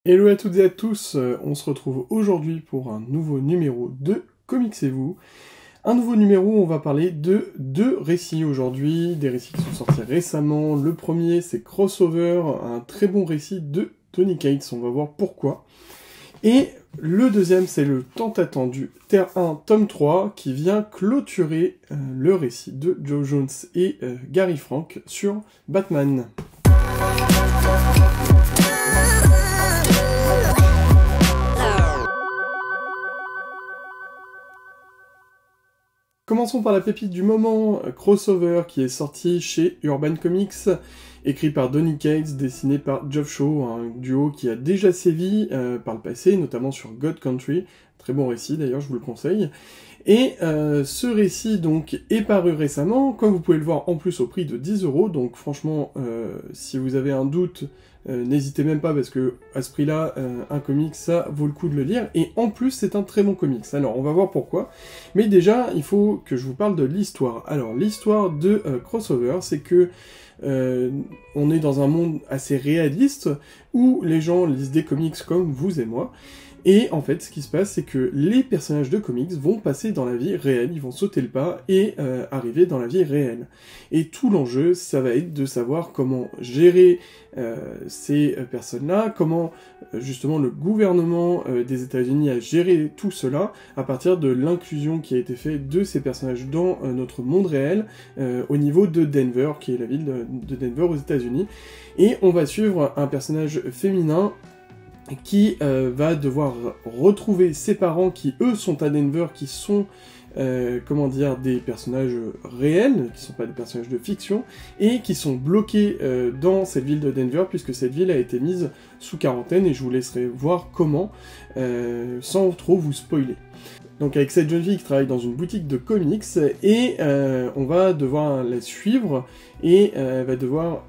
Hello à toutes et à tous, on se retrouve aujourd'hui pour un nouveau numéro de Comics et vous. Un nouveau numéro où on va parler de deux récits aujourd'hui, des récits qui sont sortis récemment. Le premier c'est Crossover, un très bon récit de Tony Cates, on va voir pourquoi. Et le deuxième c'est le tant attendu Terre 1 tome 3 qui vient clôturer le récit de Joe Jones et Gary Frank sur Batman. Commençons par la pépite du moment, Crossover, qui est sorti chez Urban Comics, écrit par Donny Cates, dessiné par Geoff Shaw, un duo qui a déjà sévi par le passé, notamment sur God Country, très bon récit d'ailleurs, je vous le conseille. Et ce récit donc est paru récemment, comme vous pouvez le voir en plus au prix de 10 €, donc franchement, si vous avez un doute, n'hésitez même pas parce que à ce prix-là, un comic, ça vaut le coup de le lire, et en plus c'est un très bon comics. Alors on va voir pourquoi, mais déjà il faut que je vous parle de l'histoire. Alors l'histoire de Crossover, c'est que on est dans un monde assez réaliste, où les gens lisent des comics comme vous et moi, et en fait, ce qui se passe, c'est que les personnages de comics vont passer dans la vie réelle, ils vont sauter le pas et arriver dans la vie réelle. Et tout l'enjeu, ça va être de savoir comment gérer ces personnes-là, comment justement le gouvernement des États-Unis a géré tout cela à partir de l'inclusion qui a été faite de ces personnages dans notre monde réel au niveau de Denver, qui est la ville de Denver aux États-Unis. Et on va suivre un personnage féminin qui va devoir retrouver ses parents qui, eux, sont à Denver, qui sont, comment dire, des personnages réels, qui sont pas des personnages de fiction, et qui sont bloqués dans cette ville de Denver, puisque cette ville a été mise sous quarantaine, et je vous laisserai voir comment, sans trop vous spoiler. Donc avec cette jeune fille qui travaille dans une boutique de comics, et on va devoir la suivre, et elle va devoir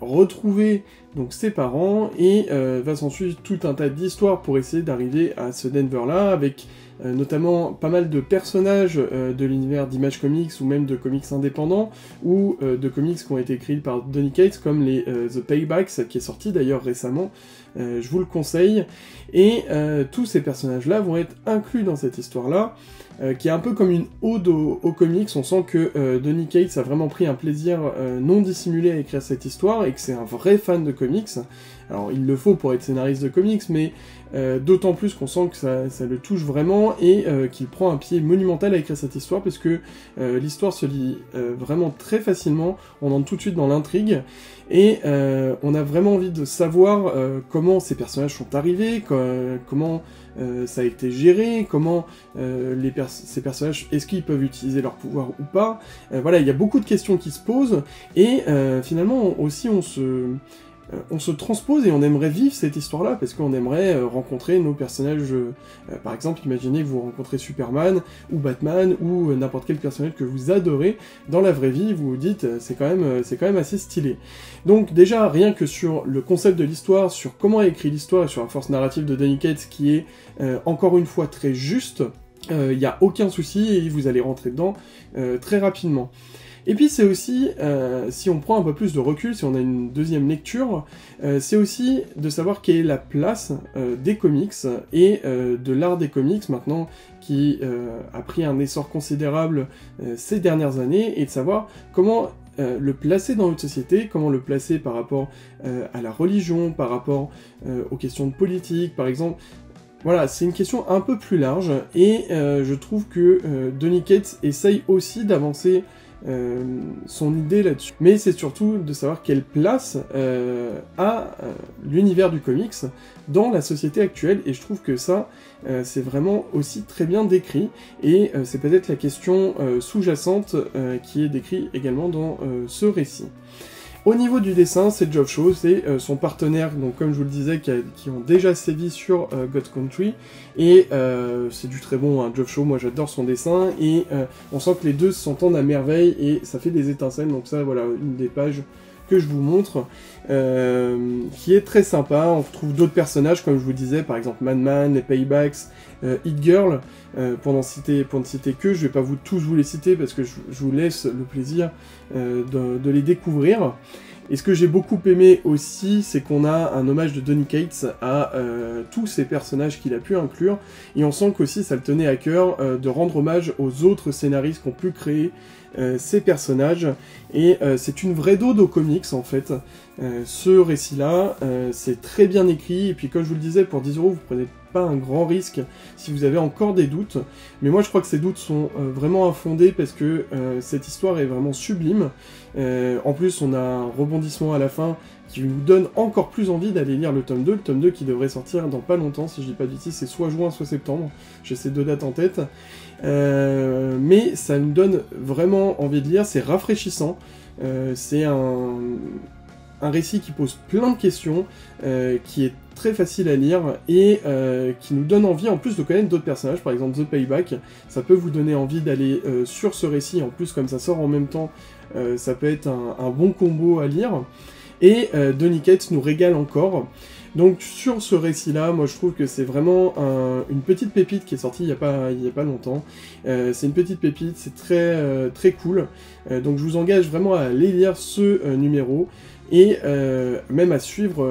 retrouver donc ses parents, et va s'en suivre tout un tas d'histoires pour essayer d'arriver à ce Denver-là, avec notamment pas mal de personnages de l'univers d'Image Comics, ou même de comics indépendants, ou de comics qui ont été écrits par Donny Cates, comme les The Paybacks, qui est sorti d'ailleurs récemment, je vous le conseille, et tous ces personnages-là vont être inclus dans cette histoire-là, qui est un peu comme une ode aux comics. On sent que Donny Cates a vraiment pris un plaisir non dissimulé à écrire cette histoire, et que c'est un vrai fan de comics. Alors il le faut pour être scénariste de comics, mais d'autant plus qu'on sent que ça le touche vraiment, et qu'il prend un pied monumental à écrire cette histoire, parce que l'histoire se lit vraiment très facilement, on entre tout de suite dans l'intrigue, et on a vraiment envie de savoir comment ces personnages sont arrivés, comment ça a été géré, comment ces personnages, est-ce qu'ils peuvent utiliser leur pouvoir ou pas. Voilà, il y a beaucoup de questions qui se posent, et finalement aussi on se transpose et on aimerait vivre cette histoire-là, parce qu'on aimerait rencontrer nos personnages, par exemple, imaginez que vous rencontrez Superman, ou Batman, ou n'importe quel personnage que vous adorez, dans la vraie vie, vous vous dites, c'est quand même assez stylé. Donc déjà, rien que sur le concept de l'histoire, sur comment est écrit l'histoire, et sur la force narrative de Donny Cates, qui est, encore une fois, très juste, il n'y a aucun souci, et vous allez rentrer dedans très rapidement. Et puis c'est aussi, si on prend un peu plus de recul, si on a une deuxième lecture, c'est aussi de savoir quelle est la place des comics, et de l'art des comics maintenant, qui a pris un essor considérable ces dernières années, et de savoir comment le placer dans notre société, comment le placer par rapport à la religion, par rapport aux questions de politique, par exemple. Voilà, c'est une question un peu plus large, et je trouve que Donny Cates essaye aussi d'avancer son idée là-dessus. Mais c'est surtout de savoir quelle place a l'univers du comics dans la société actuelle, et je trouve que ça, c'est vraiment aussi très bien décrit, et c'est peut-être la question sous-jacente qui est décrite également dans ce récit. Au niveau du dessin, c'est Geoff Shaw, c'est son partenaire, donc comme je vous le disais, qui ont déjà sévi sur God Country, et c'est du très bon, hein, Geoff Shaw, moi j'adore son dessin, et on sent que les deux s'entendent à merveille, et ça fait des étincelles, donc ça, voilà, une des pages que je vous montre, qui est très sympa. On retrouve d'autres personnages, comme je vous disais, par exemple Madman, les Paybacks, Hit Girl, pour ne citer que, je vais pas tous vous les citer, parce que je vous laisse le plaisir de les découvrir. Et ce que j'ai beaucoup aimé aussi, c'est qu'on a un hommage de Donny Cates à tous ces personnages qu'il a pu inclure, et on sent qu'aussi ça le tenait à cœur de rendre hommage aux autres scénaristes qui ont pu créer ces personnages, et c'est une vraie dose aux comics en fait. Ce récit-là, c'est très bien écrit, et puis comme je vous le disais, pour 10 €, vous prenez pas un grand risque si vous avez encore des doutes, mais moi je crois que ces doutes sont vraiment infondés parce que cette histoire est vraiment sublime. En plus on a un rebondissement à la fin qui nous donne encore plus envie d'aller lire le tome 2 qui devrait sortir dans pas longtemps, si je dis pas de bêtises, c'est soit juin soit septembre, j'ai ces 2 dates en tête, mais ça nous donne vraiment envie de lire, c'est rafraîchissant, c'est un récit qui pose plein de questions, qui est très facile à lire, et qui nous donne envie en plus de connaître d'autres personnages, par exemple The Payback, ça peut vous donner envie d'aller sur ce récit, en plus comme ça sort en même temps, ça peut être un bon combo à lire, et Donny Cates nous régale encore. Donc sur ce récit-là, moi je trouve que c'est vraiment une petite pépite qui est sortie il y a pas longtemps. C'est une petite pépite, c'est très cool. Donc je vous engage vraiment à aller lire ce numéro, et même à suivre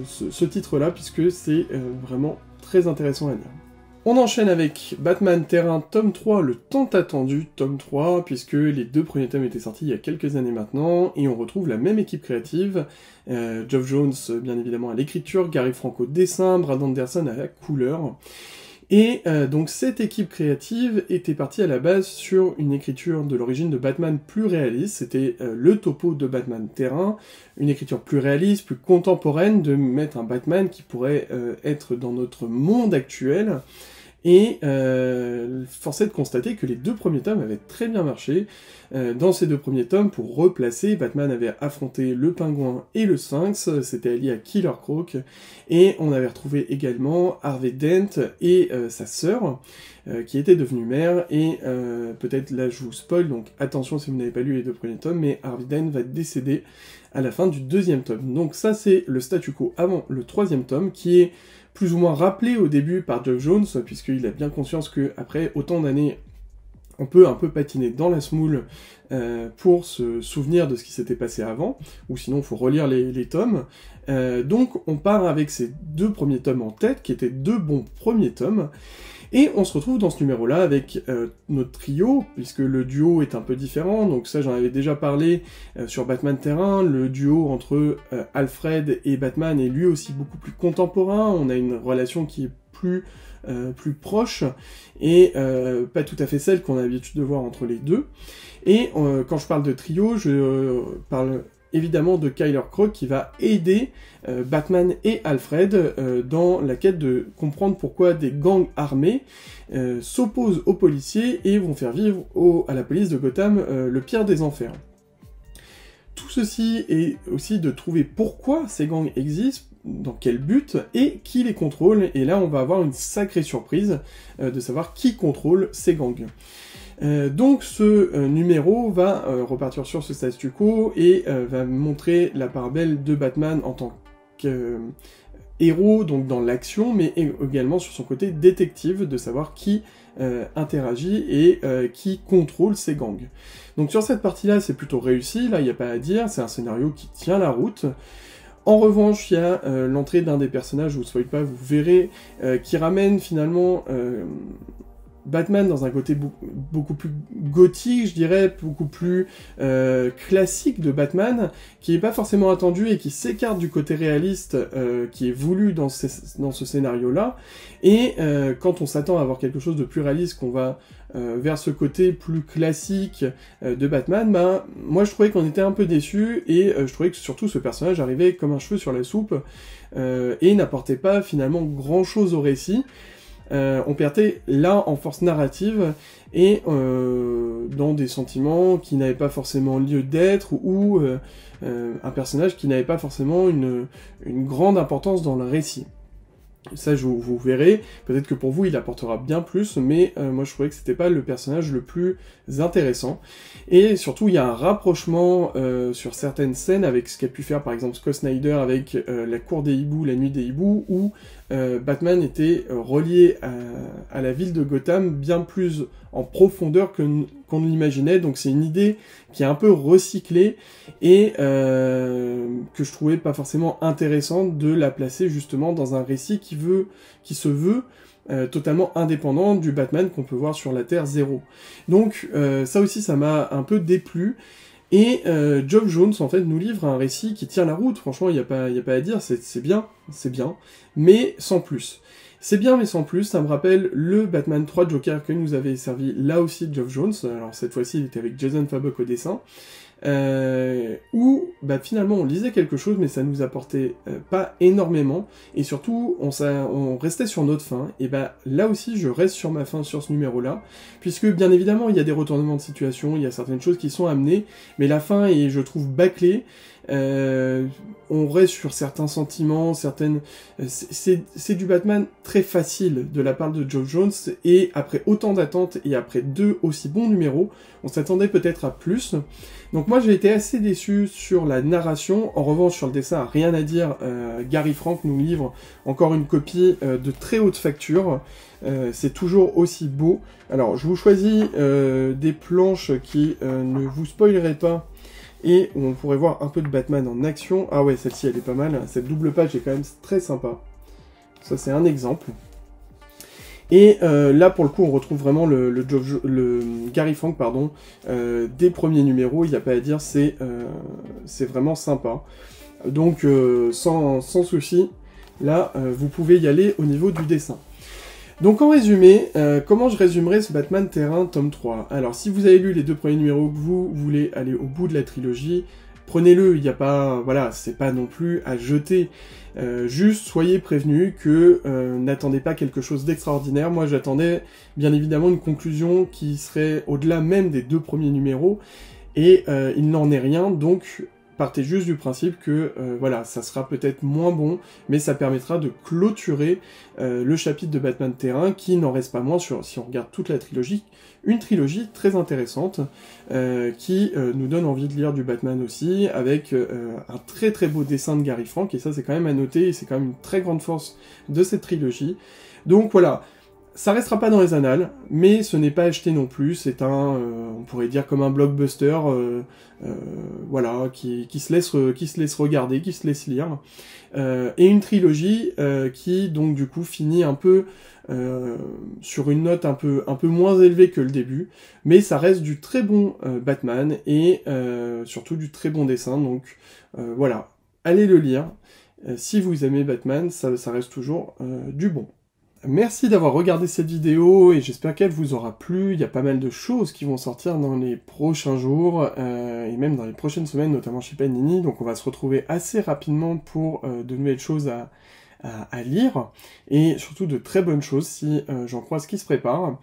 ce titre-là, puisque c'est vraiment très intéressant à lire. On enchaîne avec Batman Terrain tome 3, le tant attendu tome 3, puisque les 2 premiers tomes étaient sortis il y a quelques années maintenant, et on retrouve la même équipe créative, Geoff Jones bien évidemment à l'écriture, Gary Franco au dessin, Brad Anderson à la couleur. Et donc cette équipe créative était partie à la base sur une écriture de l'origine de Batman plus réaliste, c'était le topo de Batman Terrain, une écriture plus réaliste, plus contemporaine, de mettre un Batman qui pourrait être dans notre monde actuel. Et force est de constater que les 2 premiers tomes avaient très bien marché. Dans ces 2 premiers tomes, pour replacer, Batman avait affronté le Pingouin et le Sphinx, c'était allié à Killer Croc, et on avait retrouvé également Harvey Dent et sa sœur, qui était devenue mère, et peut-être là je vous spoil, donc attention si vous n'avez pas lu les 2 premiers tomes, mais Harvey Dent va décéder à la fin du 2e tome. Donc ça c'est le statu quo avant le 3e tome, qui est plus ou moins rappelé au début par Geoff Jones, puisqu'il a bien conscience qu'après autant d'années, on peut un peu patiner dans la semoule pour se souvenir de ce qui s'était passé avant, ou sinon il faut relire les tomes. Donc on part avec ces 2 premiers tomes en tête, qui étaient 2 bons premiers tomes, et on se retrouve dans ce numéro-là avec notre trio, puisque le duo est un peu différent, donc ça j'en avais déjà parlé sur Batman Terrain, le duo entre Alfred et Batman est lui aussi beaucoup plus contemporain, on a une relation qui est plus proche, et pas tout à fait celle qu'on a l'habitude de voir entre les deux. Et quand je parle de trio, je parle évidemment de Killer Croc qui va aider Batman et Alfred dans la quête de comprendre pourquoi des gangs armés s'opposent aux policiers et vont faire vivre à la police de Gotham le pire des enfers. Tout ceci est aussi de trouver pourquoi ces gangs existent, dans quel but, et qui les contrôle, et là on va avoir une sacrée surprise de savoir qui contrôle ces gangs. Donc ce numéro va repartir sur ce statu quo, et va montrer la part belle de Batman en tant que héros, donc dans l'action, mais également sur son côté détective, de savoir qui interagit et qui contrôle ces gangs. Donc sur cette partie-là, c'est plutôt réussi, là il n'y a pas à dire, c'est un scénario qui tient la route. En revanche, il y a l'entrée d'un des personnages, je vous spoil pas, vous verrez, qui ramène finalement Batman dans un côté beaucoup plus gothique, je dirais, beaucoup plus classique de Batman, qui n'est pas forcément attendu et qui s'écarte du côté réaliste qui est voulu dans ce scénario-là. Et quand on s'attend à avoir quelque chose de plus réaliste, qu'on va vers ce côté plus classique de Batman, bah, moi je trouvais qu'on était un peu déçus, et je trouvais que surtout ce personnage arrivait comme un cheveu sur la soupe, et n'apportait pas finalement grand-chose au récit. On perdait là en force narrative et dans des sentiments qui n'avaient pas forcément lieu d'être, ou un personnage qui n'avait pas forcément une grande importance dans le récit. Ça, vous verrez, peut-être que pour vous, il apportera bien plus, mais moi, je trouvais que c'était pas le personnage le plus intéressant. Et surtout, il y a un rapprochement sur certaines scènes avec ce qu'a pu faire, par exemple, Scott Snyder avec la cour des hiboux, la nuit des hiboux, où Batman était relié à la ville de Gotham bien plus en profondeur qu'on l'imaginait, donc c'est une idée qui est un peu recyclée, et que je trouvais pas forcément intéressante de la placer justement dans un récit qui se veut totalement indépendant du Batman qu'on peut voir sur la Terre 0. Donc ça aussi ça m'a un peu déplu, et Geoff Johns en fait nous livre un récit qui tient la route, franchement il y a pas à dire, c'est bien, mais sans plus. C'est bien mais sans plus, ça me rappelle le Batman 3 Joker que nous avait servi là aussi Geoff Johns, alors cette fois-ci il était avec Jason Fabok au dessin, où finalement on lisait quelque chose mais ça nous apportait pas énormément, et surtout on restait sur notre fin, et là aussi je reste sur ma fin sur ce numéro là, puisque bien évidemment il y a des retournements de situation, il y a certaines choses qui sont amenées, mais la fin est je trouve bâclée. On reste sur certains sentiments, c'est du Batman très facile de la part de Geoff Johns, et après autant d'attentes et après 2 aussi bons numéros, on s'attendait peut-être à plus. Donc moi j'ai été assez déçu sur la narration, en revanche sur le dessin, rien à dire, Gary Frank nous livre encore une copie de très haute facture, c'est toujours aussi beau. Alors je vous choisis des planches qui ne vous spoileraient pas, et où on pourrait voir un peu de Batman en action. Ah ouais, celle-ci elle est pas mal, cette double page est quand même très sympa. Ça c'est un exemple. Et là pour le coup on retrouve vraiment le Gary Frank pardon, des premiers numéros, il n'y a pas à dire, c'est vraiment sympa. Donc sans souci, là vous pouvez y aller au niveau du dessin. Donc en résumé, comment je résumerai ce Batman Terrain tome 3 ? Alors si vous avez lu les 2 premiers numéros, que vous voulez aller au bout de la trilogie, prenez-le, il n'y a pas, voilà, c'est pas non plus à jeter. Juste soyez prévenus que n'attendez pas quelque chose d'extraordinaire. Moi j'attendais bien évidemment une conclusion qui serait au-delà même des 2 premiers numéros, et il n'en est rien, donc partez juste du principe que voilà, ça sera peut-être moins bon, mais ça permettra de clôturer le chapitre de Batman Terrain, qui n'en reste pas moins, si on regarde toute la trilogie, une trilogie très intéressante, qui nous donne envie de lire du Batman aussi, avec un très très beau dessin de Gary Frank, et ça c'est quand même à noter, et c'est quand même une très grande force de cette trilogie. Donc voilà, ça restera pas dans les annales, mais ce n'est pas acheté non plus, c'est on pourrait dire comme un blockbuster, voilà, qui se laisse regarder, qui se laisse lire, et une trilogie qui donc du coup finit un peu sur une note un peu moins élevée que le début, mais ça reste du très bon Batman, et surtout du très bon dessin, donc voilà, allez le lire, si vous aimez Batman, ça reste toujours du bon. Merci d'avoir regardé cette vidéo, et j'espère qu'elle vous aura plu. Il y a pas mal de choses qui vont sortir dans les prochains jours, et même dans les prochaines semaines, notamment chez Panini, donc on va se retrouver assez rapidement pour de nouvelles choses à lire, et surtout de très bonnes choses si j'en croise qui se préparent.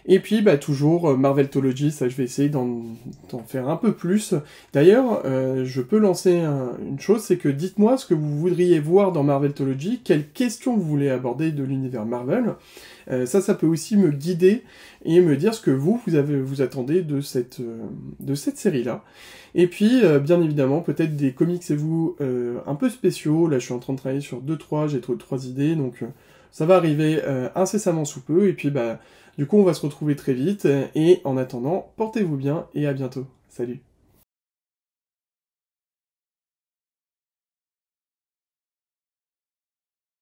Et puis toujours Marveltology, ça je vais essayer d'en faire un peu plus. D'ailleurs, je peux lancer une chose, c'est que dites-moi ce que vous voudriez voir dans Marveltology, quelles questions vous voulez aborder de l'univers Marvel. Ça peut aussi me guider et me dire ce que vous attendez de cette série-là. Et puis, bien évidemment, peut-être des comics et vous un peu spéciaux. Là, je suis en train de travailler sur 2-3, j'ai trouvé 3 idées, donc ça va arriver incessamment sous peu. Et puis, du coup, on va se retrouver très vite. Et en attendant, portez-vous bien et à bientôt. Salut!